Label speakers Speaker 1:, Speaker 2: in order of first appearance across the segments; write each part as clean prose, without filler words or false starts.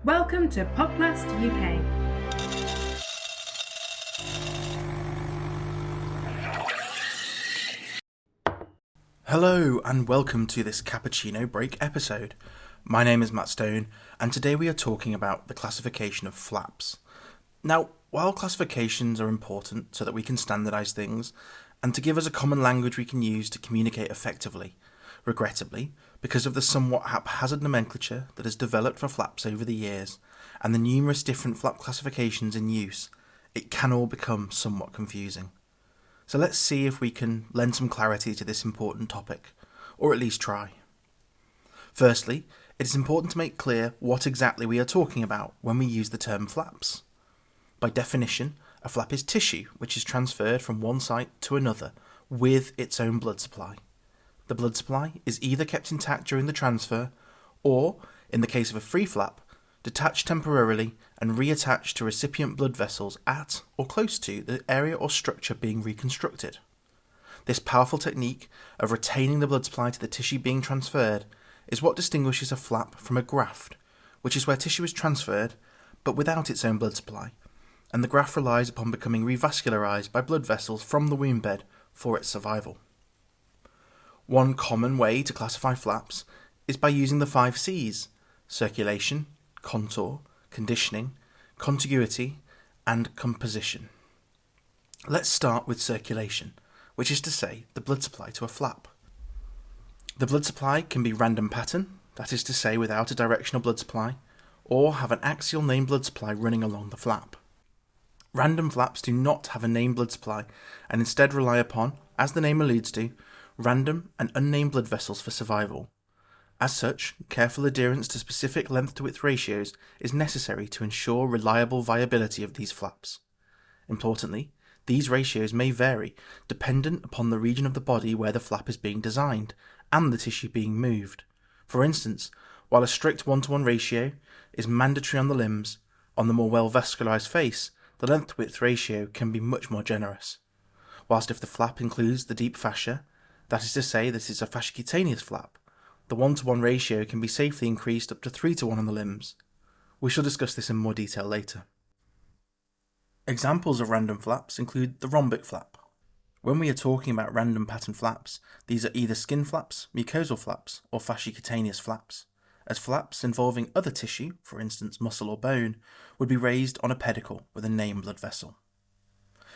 Speaker 1: Welcome to Podcast UK.
Speaker 2: Hello and welcome to this Cappuccino Break episode. My name is Matt Stone and today we are talking about the classification of flaps. Now, while classifications are important so that we can standardise things and to give us a common language we can use to communicate effectively, regrettably, because of the somewhat haphazard nomenclature that has developed for flaps over the years and the numerous different flap classifications in use, it can all become somewhat confusing. So let's see if we can lend some clarity to this important topic, or at least try. Firstly, it is important to make clear what exactly we are talking about when we use the term flaps. By definition, a flap is tissue which is transferred from one site to another with its own blood supply. The blood supply is either kept intact during the transfer, or, in the case of a free flap, detached temporarily and reattached to recipient blood vessels at or close to the area or structure being reconstructed. This powerful technique of retaining the blood supply to the tissue being transferred is what distinguishes a flap from a graft, which is where tissue is transferred but without its own blood supply, and the graft relies upon becoming revascularized by blood vessels from the wound bed for its survival. One common way to classify flaps is by using the 5 C's: circulation, contour, conditioning, contiguity, and composition. Let's start with circulation, which is to say the blood supply to a flap. The blood supply can be random pattern, that is to say without a directional blood supply, or have an axial named blood supply running along the flap. Random flaps do not have a named blood supply and instead rely upon, as the name alludes to, random and unnamed blood vessels for survival. As such, careful adherence to specific length-to-width ratios is necessary to ensure reliable viability of these flaps. Importantly, these ratios may vary dependent upon the region of the body where the flap is being designed and the tissue being moved. For instance, while a strict 1-to-1 ratio is mandatory on the limbs, on the more well-vascularized face, the length-to-width ratio can be much more generous. Whilst if the flap includes the deep fascia, that is to say this is a fasciocutaneous flap, the 1-to-1 ratio can be safely increased up to 3-to-1 on the limbs. We shall discuss this in more detail later. Examples of random flaps include the rhombic flap. When we are talking about random pattern flaps, these are either skin flaps, mucosal flaps, or fasciocutaneous flaps, as flaps involving other tissue, for instance muscle or bone, would be raised on a pedicle with a named blood vessel.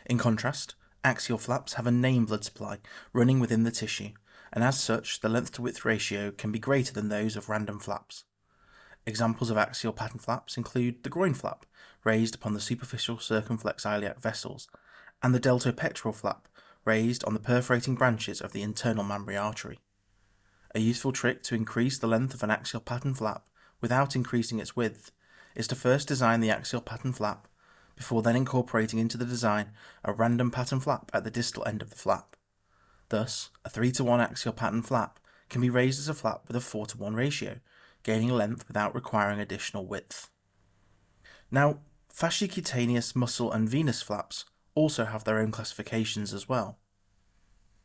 Speaker 2: In contrast, axial flaps have a named blood supply running within the tissue, and as such the length-to-width ratio can be greater than those of random flaps. Examples of axial pattern flaps include the groin flap, raised upon the superficial circumflex iliac vessels, and the deltopectoral flap, raised on the perforating branches of the internal mammary artery. A useful trick to increase the length of an axial pattern flap without increasing its width is to first design the axial pattern flap, before then incorporating into the design a random pattern flap at the distal end of the flap. Thus, a 3-to-1 axial pattern flap can be raised as a flap with a 4-to-1 ratio, gaining length without requiring additional width. Now, fasciocutaneous, muscle and venous flaps also have their own classifications as well.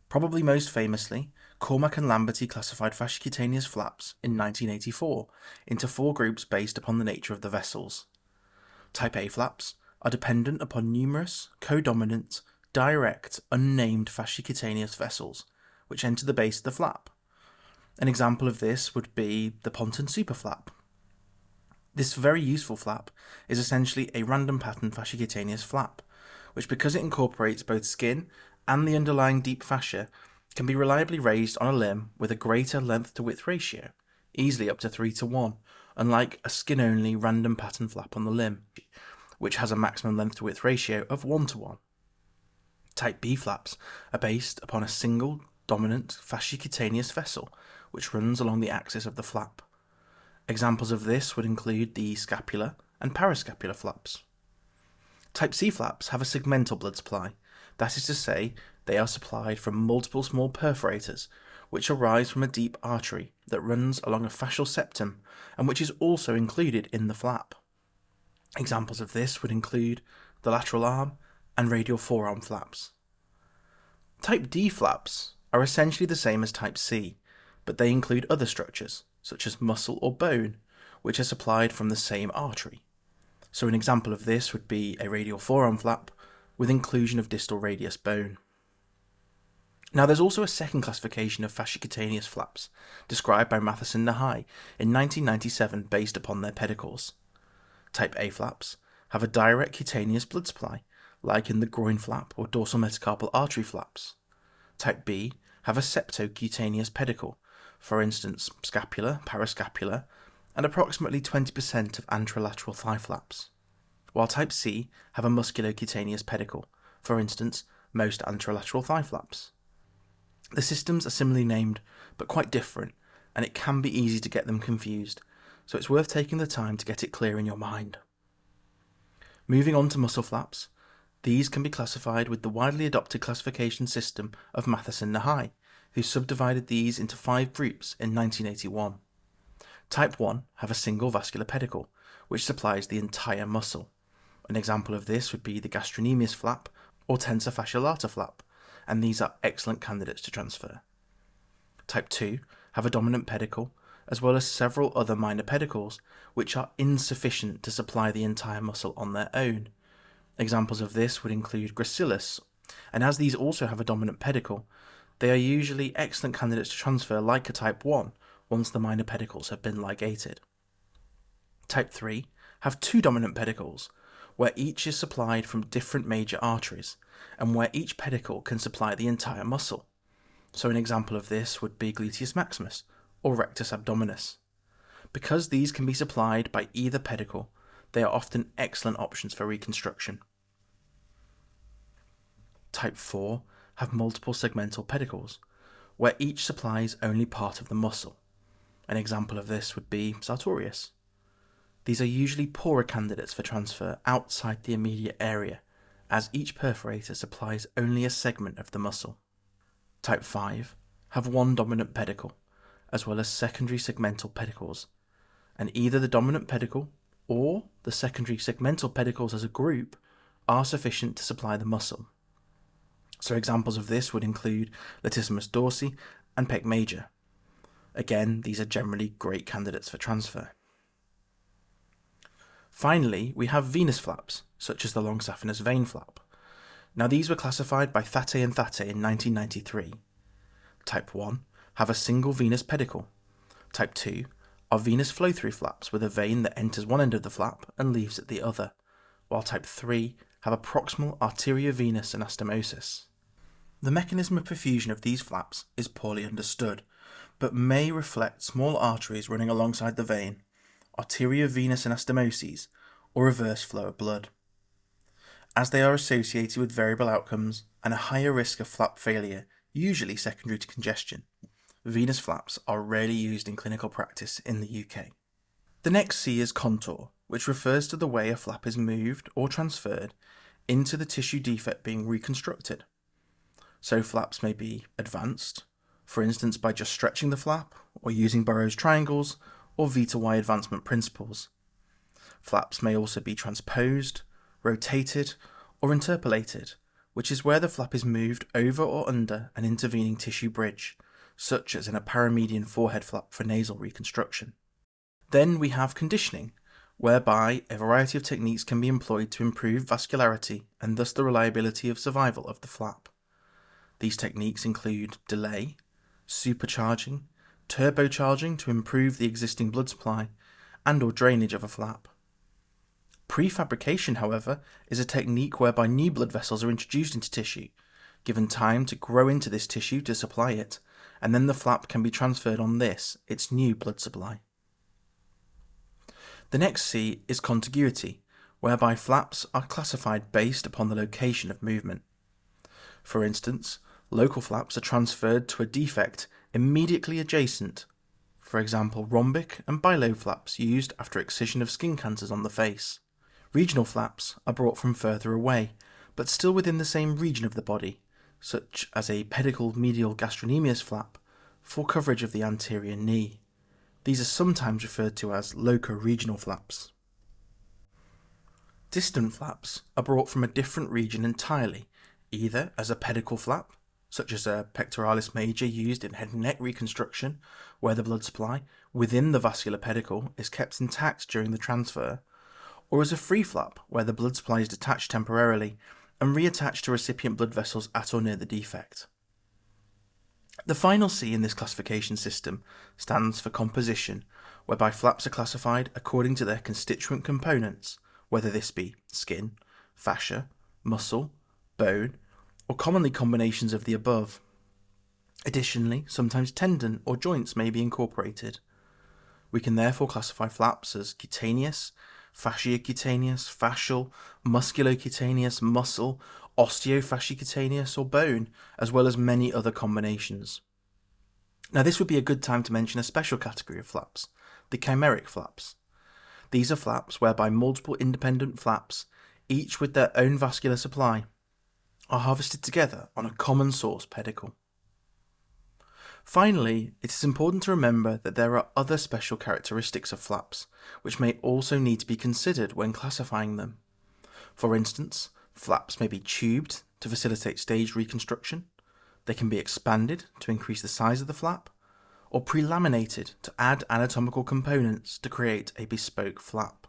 Speaker 2: Probably most famously, Cormack and Lamberty classified fasciocutaneous flaps in 1984 into 4 groups based upon the nature of the vessels. Type A flaps are dependent upon numerous, codominant, direct, unnamed fasciocutaneous vessels, which enter the base of the flap. An example of this would be the Ponton superflap. This very useful flap is essentially a random pattern fasciocutaneous flap, which because it incorporates both skin and the underlying deep fascia, can be reliably raised on a limb with a greater length-to-width ratio, easily up to 3-to-1, unlike a skin-only random pattern flap on the limb, which has a maximum length-to-width ratio of 1-to-1. Type B flaps are based upon a single dominant fasciocutaneous vessel which runs along the axis of the flap. Examples of this would include the scapular and parascapular flaps. Type C flaps have a segmental blood supply, that is to say, they are supplied from multiple small perforators which arise from a deep artery that runs along a fascial septum and which is also included in the flap. Examples of this would include the lateral arm and radial forearm flaps. Type D flaps are essentially the same as Type C, but they include other structures, such as muscle or bone, which are supplied from the same artery. So an example of this would be a radial forearm flap with inclusion of distal radius bone. Now there's also a second classification of fasciocutaneous flaps, described by Matheson and Nahai in 1997 based upon their pedicles. Type A flaps have a direct cutaneous blood supply, like in the groin flap or dorsal metacarpal artery flaps. Type B have a septocutaneous pedicle, for instance scapular, parascapular, and approximately 20% of anterolateral thigh flaps. While type C have a musculocutaneous pedicle, for instance most anterolateral thigh flaps. The systems are similarly named, but quite different, and it can be easy to get them confused, so it's worth taking the time to get it clear in your mind. Moving on to muscle flaps, these can be classified with the widely adopted classification system of Matheson and Nahai, who subdivided these into 5 groups in 1981. Type 1 have a single vascular pedicle, which supplies the entire muscle. An example of this would be the gastrocnemius flap or tensor fasciae lata flap, and these are excellent candidates to transfer. Type 2 have a dominant pedicle, as well as several other minor pedicles, which are insufficient to supply the entire muscle on their own. Examples of this would include gracilis, and as these also have a dominant pedicle, they are usually excellent candidates to transfer like a type 1 once the minor pedicles have been ligated. Type 3 have 2 dominant pedicles, where each is supplied from different major arteries, and where each pedicle can supply the entire muscle. So an example of this would be gluteus maximus or rectus abdominis. Because these can be supplied by either pedicle, they are often excellent options for reconstruction. Type 4 have multiple segmental pedicles, where each supplies only part of the muscle. An example of this would be sartorius. These are usually poorer candidates for transfer outside the immediate area, as each perforator supplies only a segment of the muscle. Type 5 have 1 dominant pedicle, as well as secondary segmental pedicles, and either the dominant pedicle or the secondary segmental pedicles as a group are sufficient to supply the muscle. So examples of this would include latissimus dorsi and pec major. Again, these are generally great candidates for transfer. Finally, we have venous flaps, such as the long saphenous vein flap. Now these were classified by Thate and Thate in 1993. Type 1 have a single venous pedicle. Type 2 are venous flow-through flaps with a vein that enters one end of the flap and leaves at the other, while type 3 have a proximal arteriovenous anastomosis. The mechanism of perfusion of these flaps is poorly understood, but may reflect small arteries running alongside the vein, arteriovenous anastomoses, or reverse flow of blood. As they are associated with variable outcomes and a higher risk of flap failure, usually secondary to congestion, venous flaps are rarely used in clinical practice in the UK. The next C is contour, which refers to the way a flap is moved or transferred into the tissue defect being reconstructed. So flaps may be advanced, for instance by just stretching the flap, or using Burroughs triangles, or V-to-Y advancement principles. Flaps may also be transposed, rotated, or interpolated, which is where the flap is moved over or under an intervening tissue bridge, such as in a paramedian forehead flap for nasal reconstruction. Then we have conditioning, whereby a variety of techniques can be employed to improve vascularity and thus the reliability of survival of the flap. These techniques include delay, supercharging, turbocharging to improve the existing blood supply, and or drainage of a flap. Prefabrication, however, is a technique whereby new blood vessels are introduced into tissue, given time to grow into this tissue to supply it, and then the flap can be transferred on this, its new blood supply. The next C is contiguity, whereby flaps are classified based upon the location of movement. For instance, local flaps are transferred to a defect immediately adjacent, for example rhombic and bilobe flaps used after excision of skin cancers on the face. Regional flaps are brought from further away, but still within the same region of the body, such as a pedicle medial gastrocnemius flap for coverage of the anterior knee. These are sometimes referred to as loco-regional flaps. Distant flaps are brought from a different region entirely, either as a pedicle flap, such as a pectoralis major used in head and neck reconstruction, where the blood supply within the vascular pedicle is kept intact during the transfer, or as a free flap, where the blood supply is detached temporarily and reattached to recipient blood vessels at or near the defect. The final C in this classification system stands for composition, whereby flaps are classified according to their constituent components, whether this be skin, fascia, muscle, bone, or commonly combinations of the above. Additionally, sometimes tendon or joints may be incorporated. We can therefore classify flaps as cutaneous, fasciocutaneous, fascial, musculocutaneous, muscle, osteofasciocutaneous, or bone, as well as many other combinations. Now this would be a good time to mention a special category of flaps, the chimeric flaps. These are flaps whereby multiple independent flaps, each with their own vascular supply, are harvested together on a common source pedicle. Finally, it is important to remember that there are other special characteristics of flaps, which may also need to be considered when classifying them. For instance, flaps may be tubed to facilitate staged reconstruction, they can be expanded to increase the size of the flap, or pre-laminated to add anatomical components to create a bespoke flap.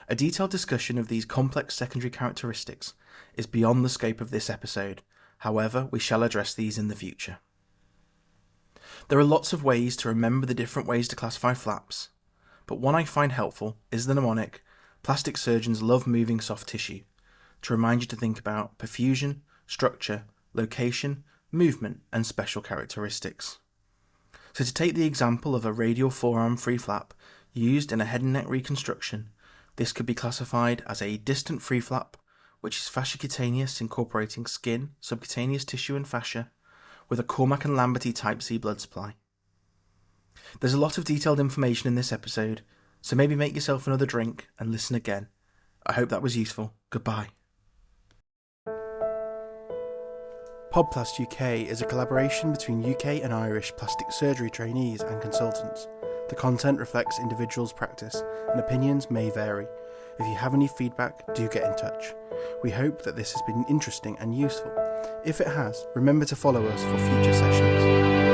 Speaker 2: A detailed discussion of these complex secondary characteristics is beyond the scope of this episode, however, we shall address these in the future. There are lots of ways to remember the different ways to classify flaps, but one I find helpful is the mnemonic "Plastic surgeons love moving soft tissue," to remind you to think about perfusion, structure, location, movement, and special characteristics. So to take the example of a radial forearm free flap used in a head and neck reconstruction, this could be classified as a distant free flap, which is fasciocutaneous incorporating skin, subcutaneous tissue and fascia, with a Cormack and Lamberty type C blood supply. There's a lot of detailed information in this episode, so maybe make yourself another drink and listen again. I hope that was useful. Goodbye. Podplast UK is a collaboration between UK and Irish plastic surgery trainees and consultants. The content reflects individuals' practice and opinions may vary. If you have any feedback, do get in touch. We hope that this has been interesting and useful. If it has, remember to follow us for future sessions.